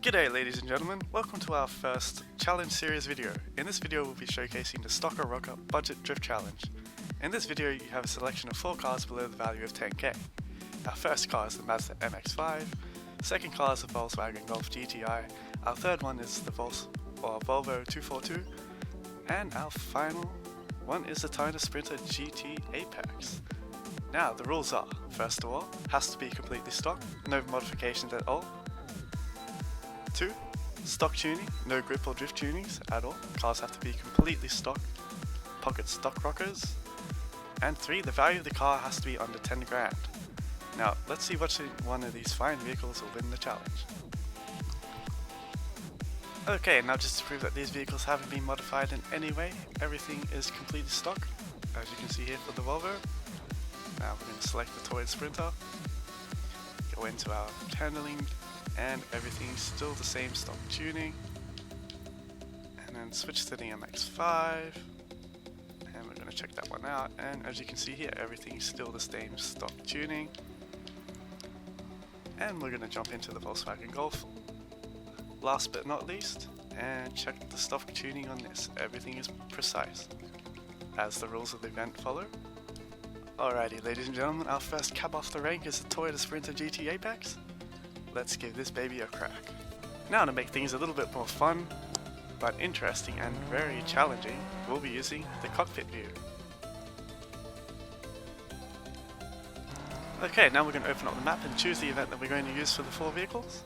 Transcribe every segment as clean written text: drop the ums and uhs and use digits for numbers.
G'day ladies and gentlemen, welcome to our first challenge series video. In this video we'll be showcasing the Stocker Rocker Budget Drift Challenge. In this video you have a selection of 4 cars below the value of 10k. Our first car is the Mazda MX-5, second car is the Volkswagen Golf GTI, our third one is the Volvo 242, and our final one is the Toyota Sprinter GT Apex. Now the rules are, first of all, has to be completely stock, no modifications at all. 2. Stock tuning, no grip or drift tunings at all, cars have to be completely stock, pocket stock rockers. And 3. The value of the car has to be under 10 grand. Now let's see which one of these fine vehicles will win the challenge. Okay, now just to prove that these vehicles haven't been modified in any way, everything is completely stock, as you can see here for the Volvo. Now we're going to select the Toyota Sprinter, go into our handling, and everything's still the same stock tuning, and then switch to the MX-5, and we're going to check that one out, and as you can see here everything's still the same stock tuning. And we're going to jump into the Volkswagen Golf last but not least and check the stock tuning on this. Everything is precise as the rules of the event follow. Alrighty ladies and gentlemen, our first cab off the rank is the Toyota Sprinter GT Apex. Let's give this baby a crack. Now to make things a little bit more fun, but interesting and very challenging, we'll be using the cockpit view. Okay, now we're going to open up the map and choose the event that we're going to use for the 4 vehicles.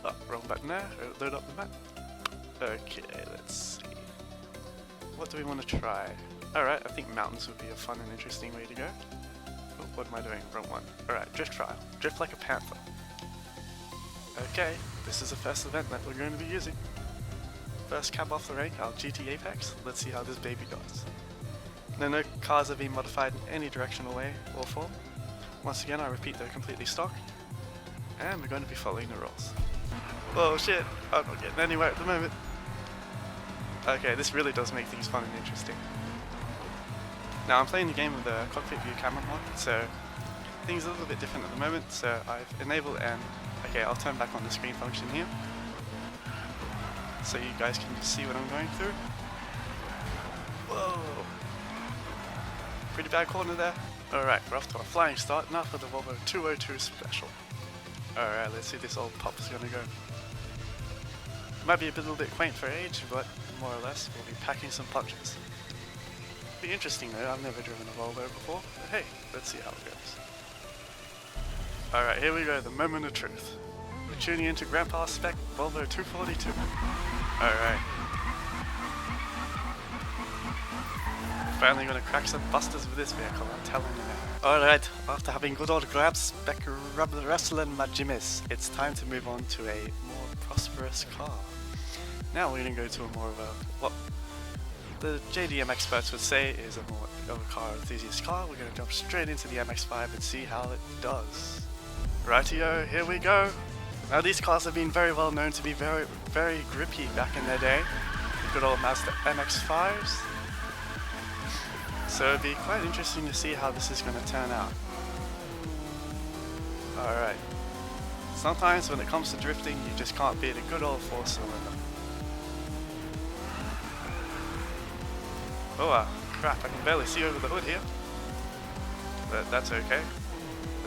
Oh, wrong button there, load up the map. Okay, let's see. What do we want to try? Alright, I think mountains would be a fun and interesting way to go. Oh, what am I doing? Wrong one. Alright, drift trial. Drift like a panther. Okay, this is the first event that we're going to be using. First cab off the rank, our GT Apex. Let's see how this baby does. No cars have been modified in any directional way or form. Once again, I repeat, they're completely stock. And we're going to be following the rules. Oh shit, I'm not getting anywhere at the moment. Okay, this really does make things fun and interesting. Now I'm playing the game with the cockpit view camera on, so things are a little bit different at the moment, so I've enabled and okay, I'll turn back on the screen function here so you guys can just see what I'm going through. Whoa! Pretty bad corner there. Alright, we're off to a flying start now for the Volvo 202 Special. Alright, let's see this old pop is going to go. Might be a little bit quaint for age, but more or less we'll be packing some punches. Be interesting though, I've never driven a Volvo before, but hey, let's see how it goes. Alright, here we go, the moment of truth. We're tuning into Grandpa's spec Volvo 242. Alright. Finally gonna crack some busters with this vehicle, I'm telling you now. Alright, after having good old grab spec wrestling my jimmies, it's time to move on to a more prosperous car. Now we're gonna go to a more of a, what the JDM experts would say is a more of a car enthusiast car. We're gonna jump straight into the MX-5 and see how it does. Rightio, here we go. Now these cars have been very well known to be very, very grippy back in their day. The good old Mazda MX-5s. So it'd be quite interesting to see how this is going to turn out. Alright. Sometimes when it comes to drifting, you just can't beat a good old 4-cylinder. Oh crap, I can barely see over the hood here. But that's okay.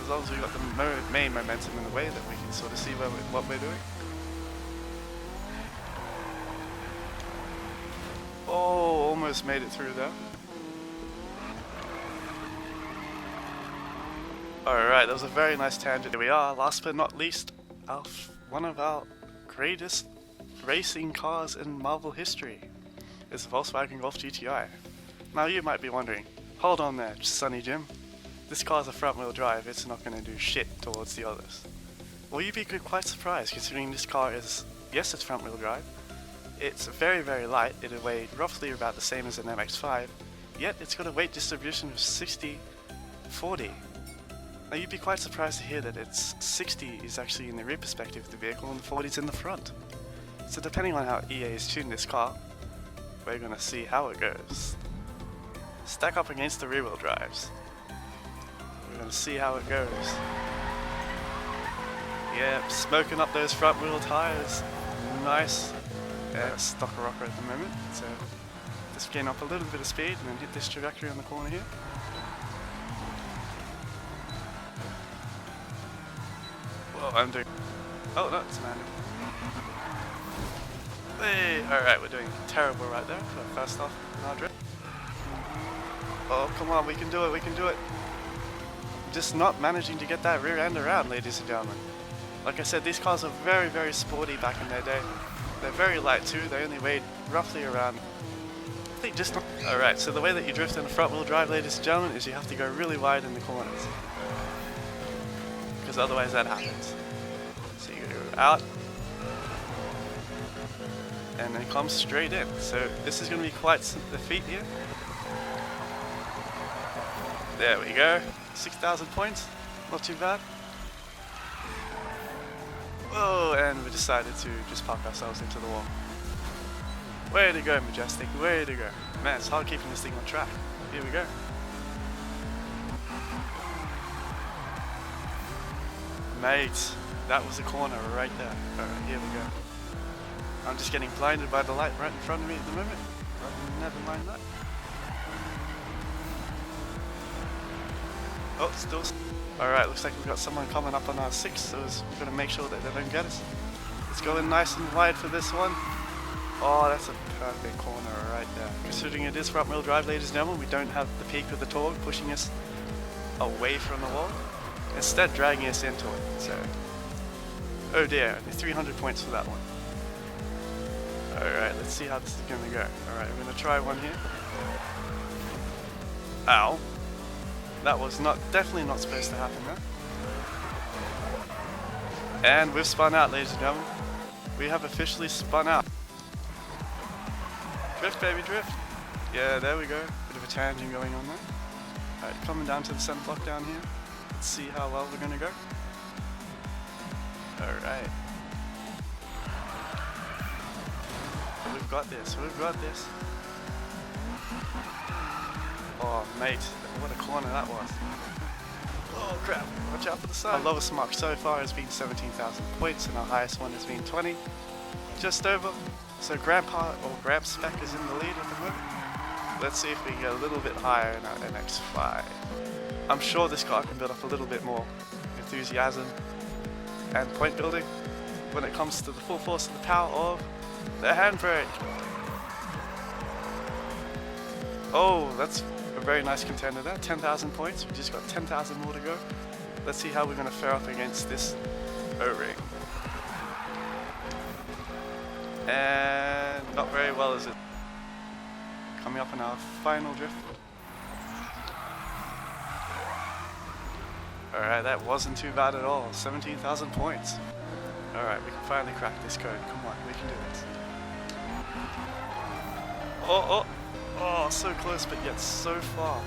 As long as we've got the main momentum in the way that we can sort of see what we're doing. Oh, almost made it through there. Alright, that was a very nice tangent. Here we are, last but not least, one of our greatest racing cars in Marvel history is the Volkswagen Golf GTI. Now you might be wondering, hold on there, Sonny Jim. This car's a front wheel drive, it's not going to do shit towards the others. Well, you'd be quite surprised considering this car is, yes, it's front wheel drive, it's very, very light, it'll weigh roughly about the same as an MX-5, yet it's got a weight distribution of 60-40. Now you'd be quite surprised to hear that it's 60 is actually in the rear perspective of the vehicle and 40 is in the front. So depending on how EA is tuned this car, we're going to see how it goes. Stack up against the rear wheel drives. We're going to see how it goes. Yeah, smoking up those front wheel tires. Nice. Yeah, stock rocker at the moment. So just gain up a little bit of speed and then hit this trajectory on the corner here. Whoa, I'm doing... Oh no, it's manual. Hey, alright, we're doing terrible right there for first off in our drift. Oh, come on, we can do it, we can do it. Just not managing to get that rear end around, ladies and gentlemen. Like I said, these cars are very, very sporty back in their day. They're very light too, they only weighed roughly around... I think just... Alright, so the way that you drift in a front wheel drive, ladies and gentlemen, is you have to go really wide in the corners. Because otherwise that happens. So you go out, and then come straight in. So this is going to be quite the feat here. There we go. 6,000 points. Not too bad. Whoa, and we decided to just park ourselves into the wall. Way to go, Majestic. Way to go. Man, it's hard keeping this thing on track. Here we go. Mate, that was a corner right there. Alright, here we go. I'm just getting blinded by the light right in front of me at the moment. But never mind that. Oh, still. Alright, looks like we've got someone coming up on our 6, so we're going to make sure that they don't get us. Let's go in nice and wide for this one. Oh, that's a perfect corner right there. Considering it is front wheel drive, ladies and gentlemen, we don't have the peak of the torque pushing us away from the wall. Instead, dragging us into it. So, oh dear, only 300 points for that one. Alright, let's see how this is going to go. Alright, I'm going to try one here. Ow. That was definitely not supposed to happen there. And we've spun out, ladies and gentlemen. We have officially spun out. Drift, baby, drift. Yeah, there we go. Bit of a tangent going on there. Alright, coming down to the center block down here. Let's see how well we're going to go. Alright. We've got this, we've got this. Oh mate, what a corner that was. Oh crap, watch out for the side. Our lowest mark so far has been 17,000 points and our highest one has been 20. Just over. So Grandpa, or Gramp Spec is in the lead at the moment. Let's see if we can get a little bit higher in our NX5. I'm sure this car can build up a little bit more enthusiasm and point building when it comes to the full force of the power of the handbrake. Oh, that's a very nice contender there. 10,000 points. We just got 10,000 more to go. Let's see how we're going to fare up against this O-ring. And not very well, is it? Coming up on our final drift. Alright, that wasn't too bad at all. 17,000 points. Alright, we can finally crack this code. Come on, we can do this. Oh, so close, but yet so far.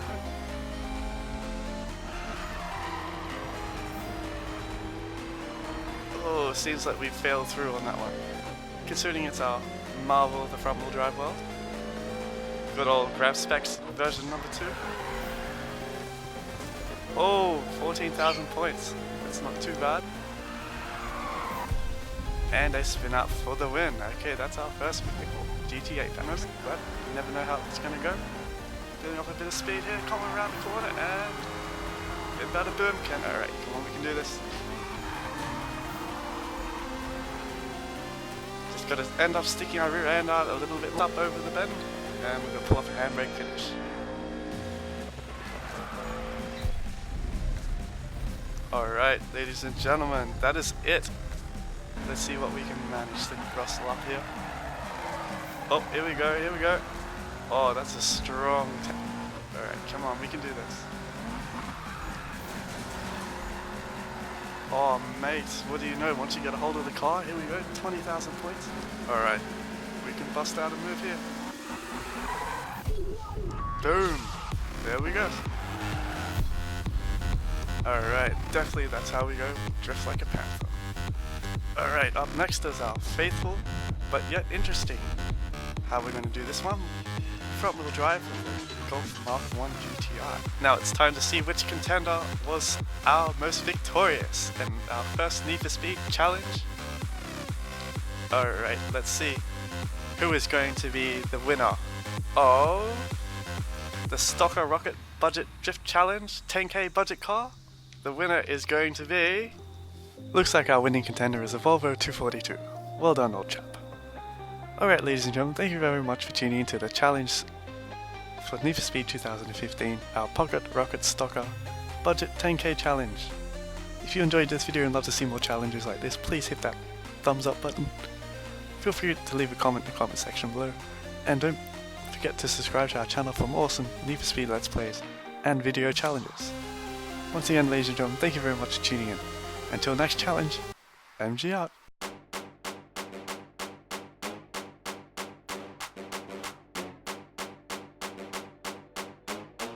Oh, seems like we failed through on that one. Considering it's our marvel of the front wheel drive world. Good old Grab Specs version number 2. Oh, 14,000 points. That's not too bad. And a spin out for the win. Okay, that's our first vehicle. GT8 panels, but you never know how it's going to go. Building up a bit of speed here, coming around the corner, and bit better boom. Alright, come on, we can do this. Just got to end up sticking our rear end out a little bit up over the bend, and we're going to pull off a handbrake finish. Alright, ladies and gentlemen, that is it. Let's see what we can manage to rustle up here. Oh, here we go, here we go. Oh, that's a strong... Alright, come on, we can do this. Oh, mate, what do you know? Once you get a hold of the car, here we go, 20,000 points. Alright, we can bust out a move here. Boom! There we go. Alright, definitely that's how we go. Drift like a panther. Alright, up next is our faithful, but yet interesting. How we're going to do this one? front-wheel drive with the Golf Mark 1 GTI. Now it's time to see which contender was our most victorious in our first Need for Speed challenge. Alright, let's see who is going to be the winner of the Stocker Rocket Budget Drift Challenge 10k budget car. The winner is going to be... Looks like our winning contender is a Volvo 242. Well done, old chap. Alright, ladies and gentlemen, thank you very much for tuning into the challenge for Need for Speed 2015, our Pocket Rocket Stocker Budget 10k challenge. If you enjoyed this video and love to see more challenges like this, please hit that thumbs up button. Feel free to leave a comment in the comment section below, and don't forget to subscribe to our channel for more awesome Need for Speed Let's Plays and video challenges. Once again, ladies and gentlemen, thank you very much for tuning in. Until next challenge, MG out.